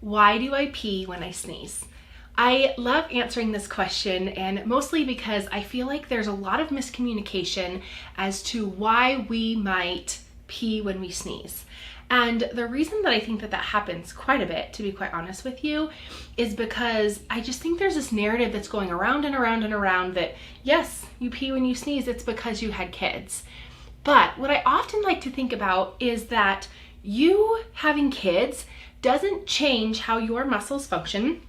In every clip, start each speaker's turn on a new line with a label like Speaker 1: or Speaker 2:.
Speaker 1: why do I pee when I sneeze? I love answering this question, and mostly because I feel like there's a lot of miscommunication as to why we might pee when we sneeze. And the reason that I think that happens quite a bit, to be quite honest with you, is because I just think there's this narrative that's going around and around and around that, yes, you pee when you sneeze, it's because you had kids. But what I often like to think about is that you having kids doesn't change how your muscles function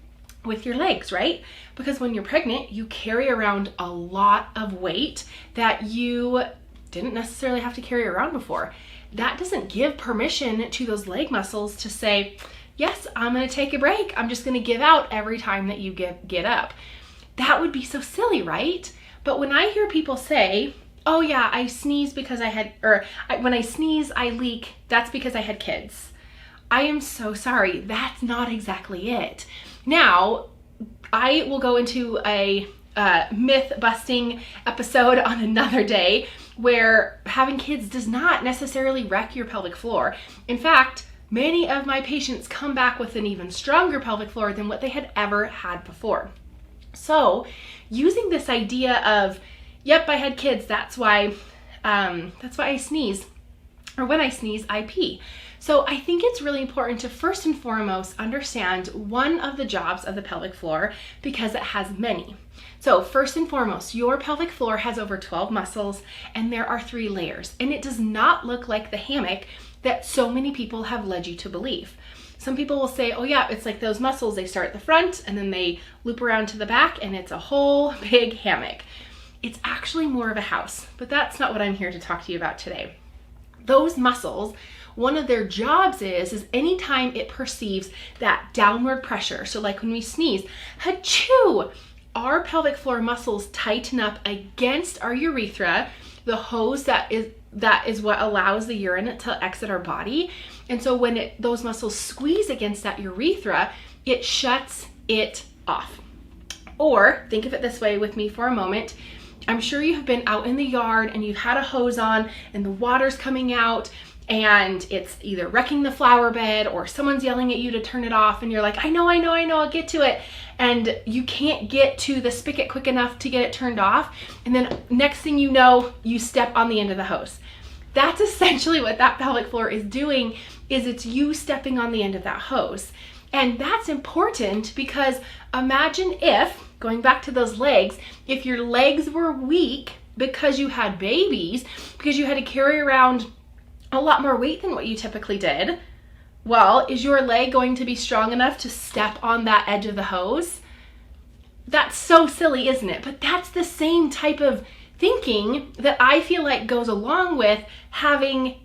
Speaker 1: with your legs, right? Because when you're pregnant, you carry around a lot of weight that you didn't necessarily have to carry around before. That doesn't give permission to those leg muscles to say, yes, I'm going to take a break. I'm just going to give out every time that you get up. That would be so silly, right? But when I hear people say, oh yeah, I sneeze because when I sneeze, I leak, that's because I had kids. I am so sorry. That's not exactly it. Now, I will go into a myth busting episode on another day where having kids does not necessarily wreck your pelvic floor. In fact, many of my patients come back with an even stronger pelvic floor than what they had ever had before. So using this idea of, yep, I had kids, that's why I sneeze, or when I sneeze, I pee. So I think it's really important to first and foremost understand one of the jobs of the pelvic floor because it has many. So first and foremost, your pelvic floor has over 12 muscles and there are 3 layers. And it does not look like the hammock that so many people have led you to believe. Some people will say, oh yeah, it's like those muscles, they start at the front and then they loop around to the back and it's a whole big hammock. It's actually more of a house, but that's not what I'm here to talk to you about today. Those muscles, one of their jobs is anytime it perceives that downward pressure, so like when we sneeze, achoo, our pelvic floor muscles tighten up against our urethra, the hose that is what allows the urine to exit our body. And so when those muscles squeeze against that urethra, it shuts it off. Or think of it this way with me for a moment. I'm sure you have been out in the yard and you've had a hose on and the water's coming out and it's either wrecking the flower bed or someone's yelling at you to turn it off and you're like, I know, I'll get to it. And you can't get to the spigot quick enough to get it turned off. And then next thing you know, you step on the end of the hose. That's essentially what that pelvic floor is doing, is it's you stepping on the end of that hose. And that's important because imagine if, going back to those legs, if your legs were weak because you had babies, because you had to carry around a lot more weight than what you typically did, well, is your leg going to be strong enough to step on that edge of the hose? That's so silly, isn't it? But that's the same type of thinking that I feel like goes along with having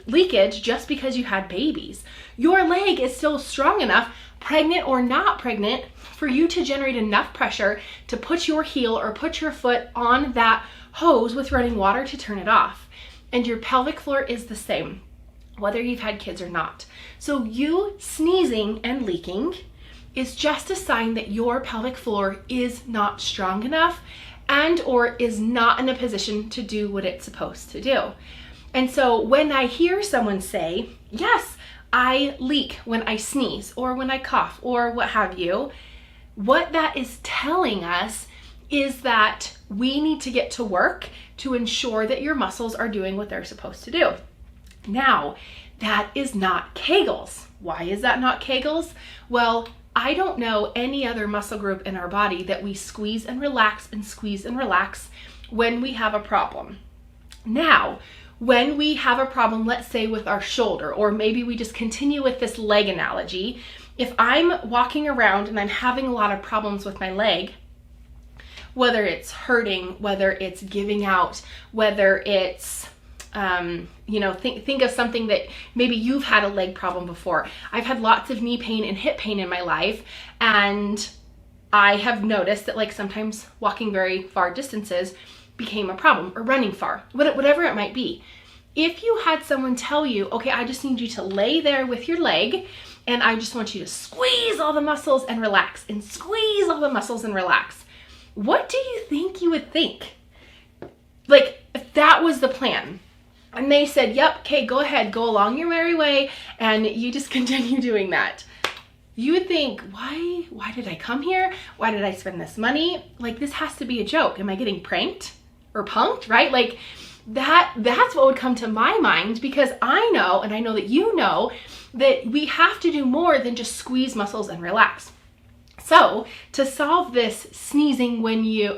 Speaker 1: leakage just because you had babies. Your leg is still strong enough, pregnant or not pregnant, for you to generate enough pressure to put your heel or put your foot on that hose with running water to turn it off. And your pelvic floor is the same, whether you've had kids or not. So you sneezing and leaking is just a sign that your pelvic floor is not strong enough and or is not in a position to do what it's supposed to do. And so when I hear someone say, yes, I leak when I sneeze or when I cough or what have you, what that is telling us is that we need to get to work to ensure that your muscles are doing what they're supposed to do. Now, that is not Kegels. Why is that not Kegels? Well, I don't know any other muscle group in our body that we squeeze and relax and squeeze and relax when we have a problem. Now, when we have a problem, let's say with our shoulder, or maybe we just continue with this leg analogy, if I'm walking around and I'm having a lot of problems with my leg, whether it's hurting, whether it's giving out, whether it's, think of something that maybe you've had a leg problem before. I've had lots of knee pain and hip pain in my life, and I have noticed that like sometimes walking very far distances became a problem, or running far, whatever it might be. If you had someone tell you, okay, I just need you to lay there with your leg, and I just want you to squeeze all the muscles and relax, and squeeze all the muscles and relax, what do you think you would think? Like, if that was the plan, and they said, yep, okay, go ahead, go along your merry way, and you just continue doing that. You would think, why did I come here? Why did I spend this money? Like, this has to be a joke. Am I getting pranked or punked, right? Like that's what would come to my mind, because I know, and I know that you know, that we have to do more than just squeeze muscles and relax. So to solve this sneezing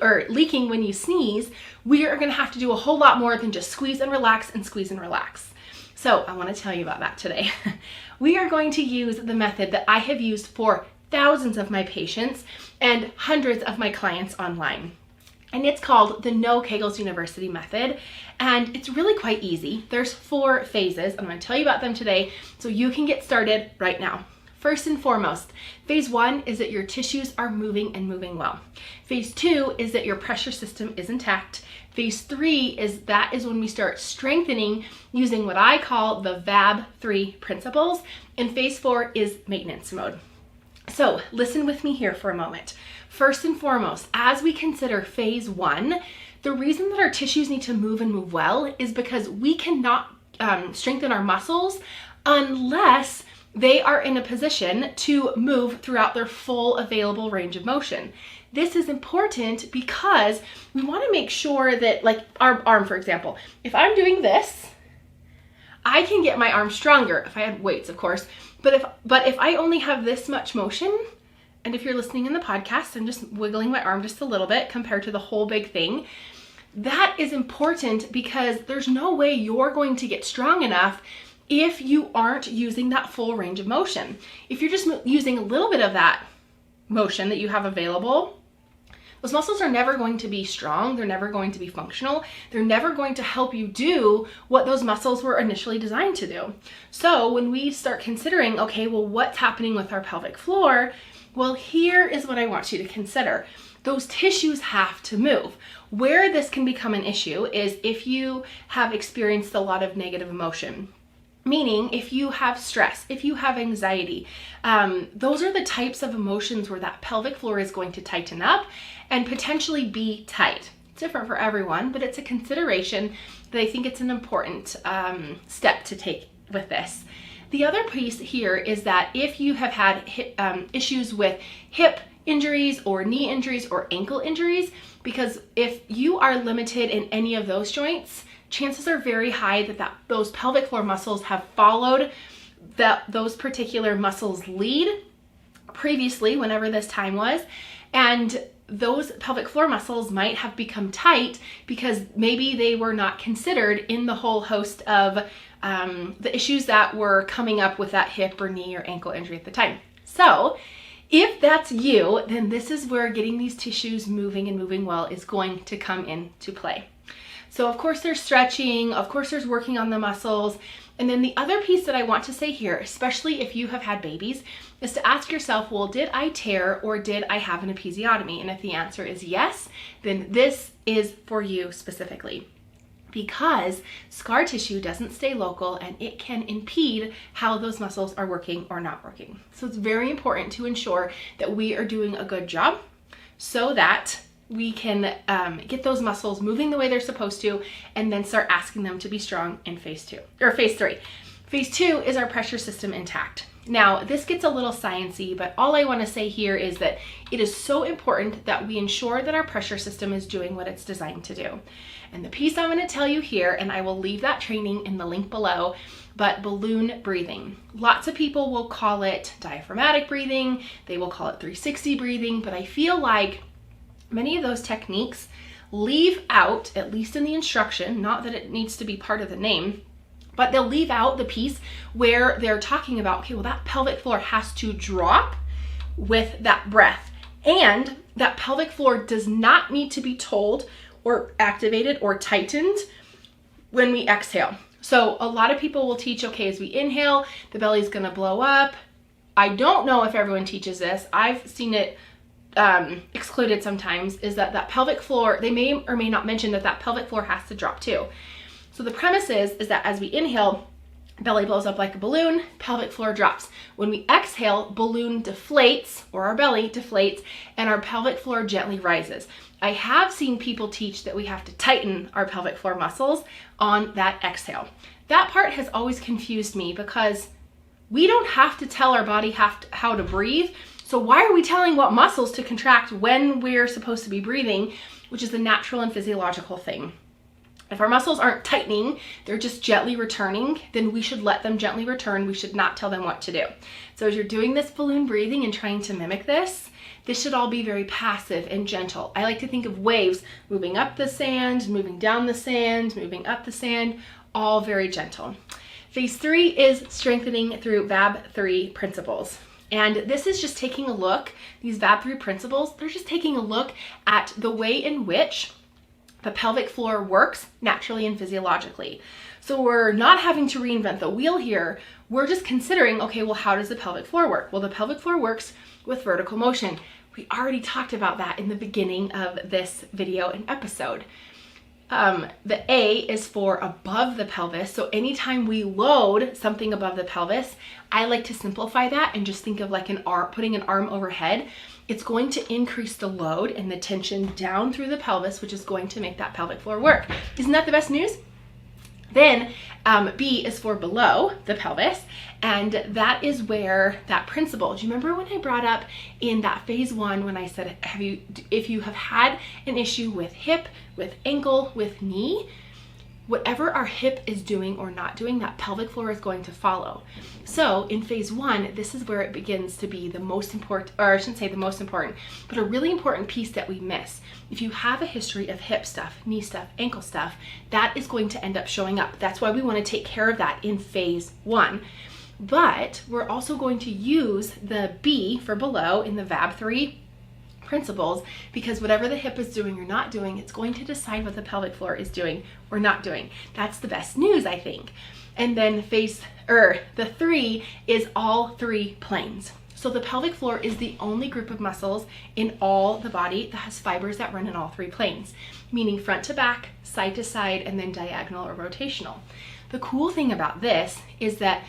Speaker 1: or leaking when you sneeze, we are going to have to do a whole lot more than just squeeze and relax and squeeze and relax. So I want to tell you about that today. We are going to use the method that I have used for thousands of my patients and hundreds of my clients online. And it's called the No Kegels University method. And it's really quite easy. There's 4 phases. I'm going to tell you about them today so you can get started right now. First and foremost, phase 1 is that your tissues are moving and moving well. Phase 2 is that your pressure system is intact. Phase 3 is when we start strengthening using what I call the VAB3 principles. And phase 4 is maintenance mode. So listen with me here for a moment. First and foremost, as we consider phase 1, the reason that our tissues need to move and move well is because we cannot strengthen our muscles unless they are in a position to move throughout their full available range of motion. This is important because we want to make sure that, like our arm, for example, if I'm doing this, I can get my arm stronger if I had weights, of course. But if I only have this much motion, and if you're listening in the podcast, I'm just wiggling my arm just a little bit compared to the whole big thing. That is important because there's no way you're going to get strong enough if you aren't using that full range of motion. If you're just using a little bit of that motion that you have available, those muscles are never going to be strong. They're never going to be functional. They're never going to help you do what those muscles were initially designed to do. So when we start considering, okay, well, what's happening with our pelvic floor? Well, here is what I want you to consider. Those tissues have to move. Where this can become an issue is if you have experienced a lot of negative emotion. Meaning, if you have stress, if you have anxiety, those are the types of emotions where that pelvic floor is going to tighten up and potentially be tight. It's different for everyone, but it's a consideration that I think it's an important step to take with this. The other piece here is that if you have had issues with hip injuries or knee injuries or ankle injuries, because if you are limited in any of those joints, chances are very high that those pelvic floor muscles have followed those particular muscles' lead previously, whenever this time was, and those pelvic floor muscles might have become tight because maybe they were not considered in the whole host of the issues that were coming up with that hip or knee or ankle injury at the time. So if that's you, then this is where getting these tissues moving and moving well is going to come into play. So of course there's stretching, of course there's working on the muscles. And then the other piece that I want to say here, especially if you have had babies, is to ask yourself, well, did I tear or did I have an episiotomy? And if the answer is yes, then this is for you specifically. Because scar tissue doesn't stay local and it can impede how those muscles are working or not working. So it's very important to ensure that we are doing a good job so that we can get those muscles moving the way they're supposed to, and then start asking them to be strong in phase 3. Phase 2 is our pressure system intact. Now, this gets a little sciencey, but all I want to say here is that it is so important that we ensure that our pressure system is doing what it's designed to do. And the piece I'm going to tell you here, and I will leave that training in the link below, but balloon breathing. Lots of people will call it diaphragmatic breathing. They will call it 360 breathing, but I feel like many of those techniques leave out, at least in the instruction, not that it needs to be part of the name, but they'll leave out the piece where they're talking about, okay, well, that pelvic floor has to drop with that breath. And that pelvic floor does not need to be told or activated or tightened when we exhale. So a lot of people will teach, okay, as we inhale, the belly's gonna blow up. I don't know if everyone teaches this. I've seen it excluded sometimes, is that pelvic floor, they may or may not mention that pelvic floor has to drop too. So the premise is that as we inhale, belly blows up like a balloon, pelvic floor drops. When we exhale, balloon deflates, or our belly deflates, and our pelvic floor gently rises. I have seen people teach that we have to tighten our pelvic floor muscles on that exhale. That part has always confused me because We don't have to tell our body how to breathe. So why are we telling what muscles to contract when we're supposed to be breathing, which is a natural and physiological thing? If our muscles aren't tightening, they're just gently returning, then we should let them gently return. We should not tell them what to do. So as you're doing this balloon breathing and trying to mimic this should all be very passive and gentle. I like to think of waves moving up the sand, moving down the sand, moving up the sand, all very gentle. Phase 3 is strengthening through VAB3 principles. And this is just taking a look, these VAB3 principles, they're just taking a look at the way in which the pelvic floor works naturally and physiologically. So we're not having to reinvent the wheel here. We're just considering, okay, well, how does the pelvic floor work? Well, the pelvic floor works with vertical motion. We already talked about that in the beginning of this video and episode. The A is for above the pelvis. So anytime we load something above the pelvis, I like to simplify that and just think of like an arm, putting an arm overhead. It's going to increase the load and the tension down through the pelvis, which is going to make that pelvic floor work. Isn't that the best news? Then B is for below the pelvis, and that is where that principle, do you remember when I brought up in that phase 1 when I said, if you have had an issue with hip, with ankle, with knee, whatever our hip is doing or not doing, that pelvic floor is going to follow. So in phase 1, this is where it begins to be the most important, or I shouldn't say the most important, but a really important piece that we miss. If you have a history of hip stuff, knee stuff, ankle stuff, that is going to end up showing up. That's why we want to take care of that in phase 1. But we're also going to use the B for below in the VAB3 principles, because whatever the hip is doing or not doing, it's going to decide what the pelvic floor is doing or not doing. That's the best news, I think. And then the 3 is all 3 planes. So the pelvic floor is the only group of muscles in all the body that has fibers that run in all 3 planes, meaning front to back, side to side, and then diagonal or rotational. The cool thing about this is that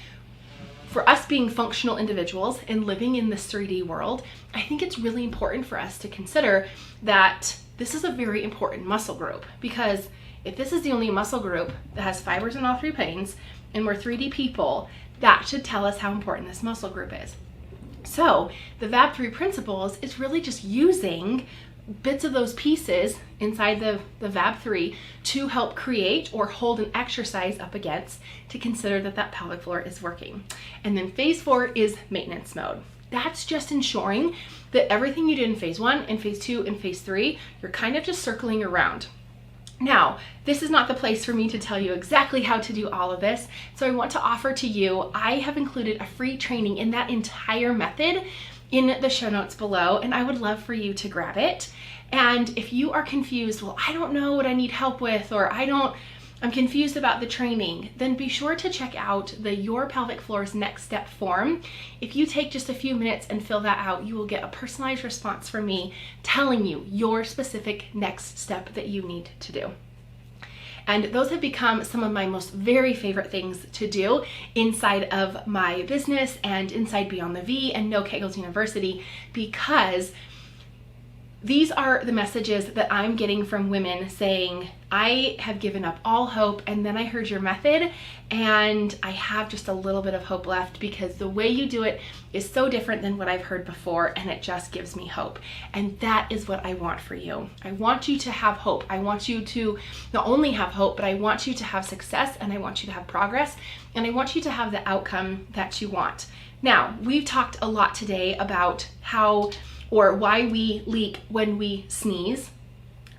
Speaker 1: for us being functional individuals and living in this 3D world, I think it's really important for us to consider that this is a very important muscle group, because if this is the only muscle group that has fibers in all 3 planes and we're 3D people, that should tell us how important this muscle group is. So the VAB3 principles is really just using bits of those pieces inside the VAB3 to help create or hold an exercise up against to consider that that pelvic floor is working. And then phase 4 is maintenance mode. That's just ensuring that everything you did in phase 1 and phase 2 and phase 3, you're kind of just circling around. Now, this is not the place for me to tell you exactly how to do all of this, so I want to offer to you, I have included a free training in that entire method in the show notes below, and I would love for you to grab it. And if you are confused, well, I don't know what I need help with, or I'm confused about the training, then be sure to check out the Your Pelvic Floor's Next Step form. If you take just a few minutes and fill that out, you will get a personalized response from me telling you your specific next step that you need to do. And those have become some of my most very favorite things to do inside of my business and inside Beyond the V and No Kegels University, because these are the messages that I'm getting from women saying, I have given up all hope, and then I heard your method and I have just a little bit of hope left, because the way you do it is so different than what I've heard before, and it just gives me hope. And that is what I want for you. I want you to have hope. I want you to not only have hope, but I want you to have success, and I want you to have progress, and I want you to have the outcome that you want. Now, we've talked a lot today about why we leak when we sneeze.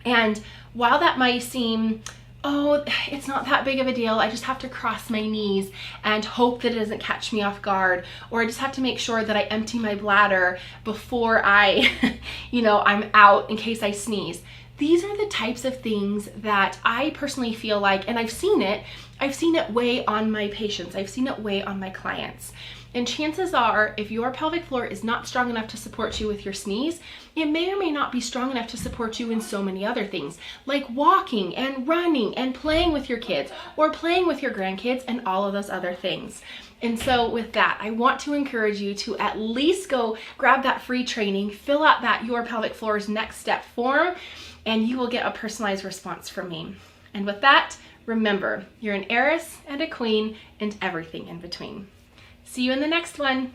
Speaker 1: And while that might seem, oh, it's not that big of a deal, I just have to cross my knees and hope that it doesn't catch me off guard, or I just have to make sure that I empty my bladder before I'm out in case I sneeze. These are the types of things that I personally feel like, and I've seen it weigh on my patients, I've seen it weigh on my clients. And chances are, if your pelvic floor is not strong enough to support you with your sneeze, it may or may not be strong enough to support you in so many other things, like walking and running and playing with your kids or playing with your grandkids and all of those other things. And so with that, I want to encourage you to at least go grab that free training, fill out that Your Pelvic Floor's Next Step form, and you will get a personalized response from me. And with that, remember, you're an heiress and a queen and everything in between. See you in the next one.